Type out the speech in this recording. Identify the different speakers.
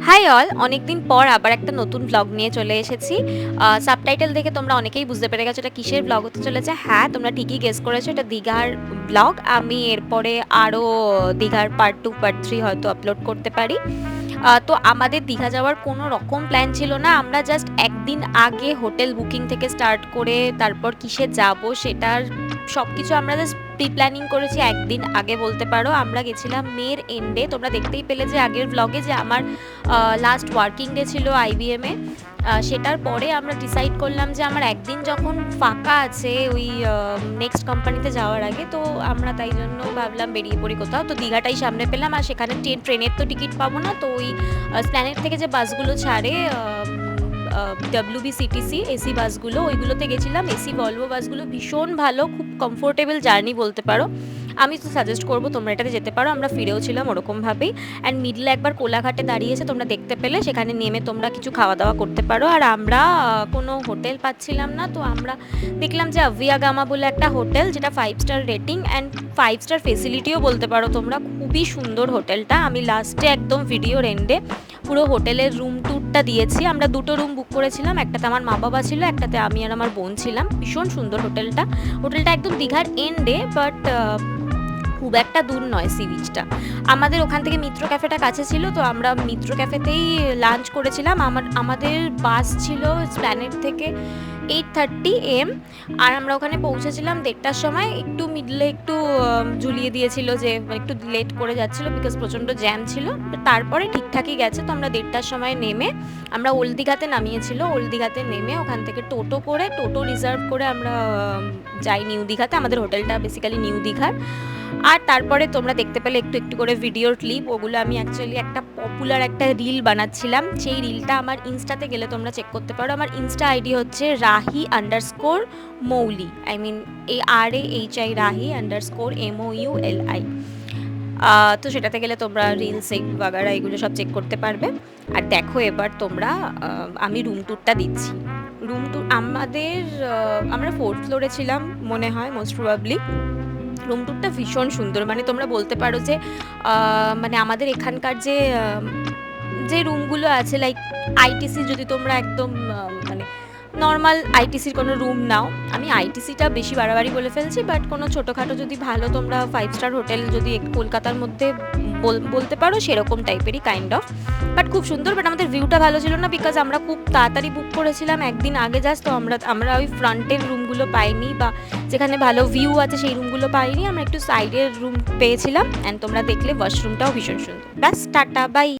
Speaker 1: High all! অনেকদিন পর আবার একটা নতুন ভ্লগ নিয়ে চলে এসেছি। সাবটাইটেল দেখে তোমরা অনেকেই বুঝতে পেরে গেছো এটা কিসের ভ্লগ হতে চলেছে। হ্যাঁ, তোমরা ঠিকই গেস করেছো এটা দীঘার ভ্লগ। আমি এরপরে আরও দীঘার পার্ট 2, পার্ট 3 হয়তো আপলোড করতে পারি। তো আমাদের দীঘা যাওয়ার কোনো রকম প্ল্যান ছিল না। আমরা জাস্ট একদিন আগে হোটেল বুকিং থেকে স্টার্ট করে তারপর কিসে যাবো সেটার সবকিছু আমরা জাস্ট প্রি প্ল্যানিং করেছি একদিন আগে বলতে পারো। আমরা গেছিলাম মের এন্ডে। তোমরা দেখতেই পেলে যে আগের ভ্লগে যে আমার লাস্ট ওয়ার্কিং ডে ছিল IBM এ। সেটার পরে আমরা ডিসাইড করলাম যে আমার একদিন যখন ফাঁকা আছে ওই নেক্সট কোম্পানিতে যাওয়ার আগে, তো আমরা তাই জন্য ভাবলাম বেরিয়ে পড়ি কোথাও। তো দীঘাটাই সামনে পেলাম, আর সেখানে ট্রেনের তো টিকিট পাবো না, তো ওই স্প্ল্যানেড থেকে যে বাসগুলো ছাড়ে WBCTC এসি বাসগুলো, ওইগুলোতে গেছিলাম। এসি ভলভো বাসগুলো ভীষণ ভালো, খুব কমফোর্টেবল জার্নি বলতে পারো। আমি তো সাজেস্ট করবো তোমরা এটাতে যেতে পারো। আমরা ফিরেও ছিলাম ওরকমভাবেই। অ্যান্ড মিডলে একবার কোলাঘাটে দাঁড়িয়েছে, তোমরা দেখতে পেলে, সেখানে নেমে তোমরা কিছু খাওয়া দাওয়া করতে পারো। আর আমরা কোনো হোটেল পাচ্ছিলাম না, তো আমরা দেখলাম যে আভিয়াগামা বলে একটা হোটেল, যেটা 5 স্টার রেটিং অ্যান্ড 5 স্টার ফেসিলিটিও বলতে পারো তোমরা। খুবই সুন্দর হোটেলটা। আমি লাস্টে একদম ভিডিওর এন্ডে পুরো হোটেলের রুম ট্যুরটা দিয়েছি। আমরা দুটো রুম বুক করেছিলাম, একটাতে আমার মা বাবা ছিল, একটাতে আমি আর আমার বোন ছিলাম। ভীষণ সুন্দর হোটেলটা। হোটেলটা একদম দীঘার এন্ডে, বাট খুব একটা দূর নয় সি বিচটা। আমাদের ওখান থেকে মিত্র ক্যাফেটা কাছে ছিল, তো আমরা মিত্র ক্যাফেতেই লাঞ্চ করেছিলাম। আমাদের বাস ছিল স্প্ল্যানেড থেকে 8:30 AM, আর আমরা ওখানে পৌঁছেছিলাম 1:30টার সময়। একটু মিডলে একটু ঝুলিয়ে দিয়েছিল যে একটু লেট করে যাচ্ছিলো, বিকজ প্রচণ্ড জ্যাম ছিল। তারপরে ঠিকঠাকই গেছে। তো আমরা 1:30টার সময় নেমে আমরা ওল্ড দীঘাতে নামিয়েছিল। ওল্ড দীঘাতে নেমে ওখান থেকে টোটো রিজার্ভ করে আমরা যাই নিউ দীঘাতে। আমাদের হোটেলটা বেসিক্যালি নিউ দীঘার। আর তারপরে তোমরা দেখতে পেলে একটু একটু করে ভিডিওর ক্লিপ, ওগুলো আমি অ্যাকচুয়ালি একটা পপুলার একটা রিল বানাচ্ছিলাম। সেই রিলটা আমার ইনস্টাতে গেলে তোমরা চেক করতে পারো। আমার ইনস্টা আইডি হচ্ছে rahi_মৌলি, আই মিন RAHI, rahi_MOULI। তো সেটাতে গেলে তোমরা রিলস বাগারা এগুলো সব চেক করতে পারবে। আর দেখো এবার তোমরা, আমি রুম ট্যুরটা দিচ্ছি। রুম ট্যুর আমরা 4th ফ্লোরে ছিলাম মনে হয়, মোস্ট প্রবাবলি। রুম ট্যুরটা ভীষণ সুন্দর, মানে তোমরা বলতে পারো যে মানে আমাদের এখানকার যে রুমগুলো আছে, লাইক ITC, যদি তোমরা একদম মানে নর্মাল ITCর কোনো রুম নাও, আমি ITCটা বেশি বাড়াবাড়ি বলে ফেলছি, বাট কোনো ছোটোখাটো যদি ভালো তোমরা 5 স্টার হোটেল যদি কলকাতার মধ্যে বলতে পারো, সেরকম টাইপেরই কাইন্ড অফ। বাট খুব সুন্দর। বাট আমাদের ভিউটা ভালো ছিল না, বিকজ আমরা খুব তাড়াতাড়ি বুক করেছিলাম একদিন আগে জাস্ট। তো আমরা ওই ফ্রন্টের রুমগুলো পাইনি, বা যেখানে ভালো ভিউ আছে সেই রুমগুলো পাইনি। আমরা একটু সাইডের রুম পেয়েছিলাম। অ্যান্ড তোমরা দেখলে ওয়াশরুমটাও ভীষণ সুন্দর। ব্যাস, টাটা, বাই।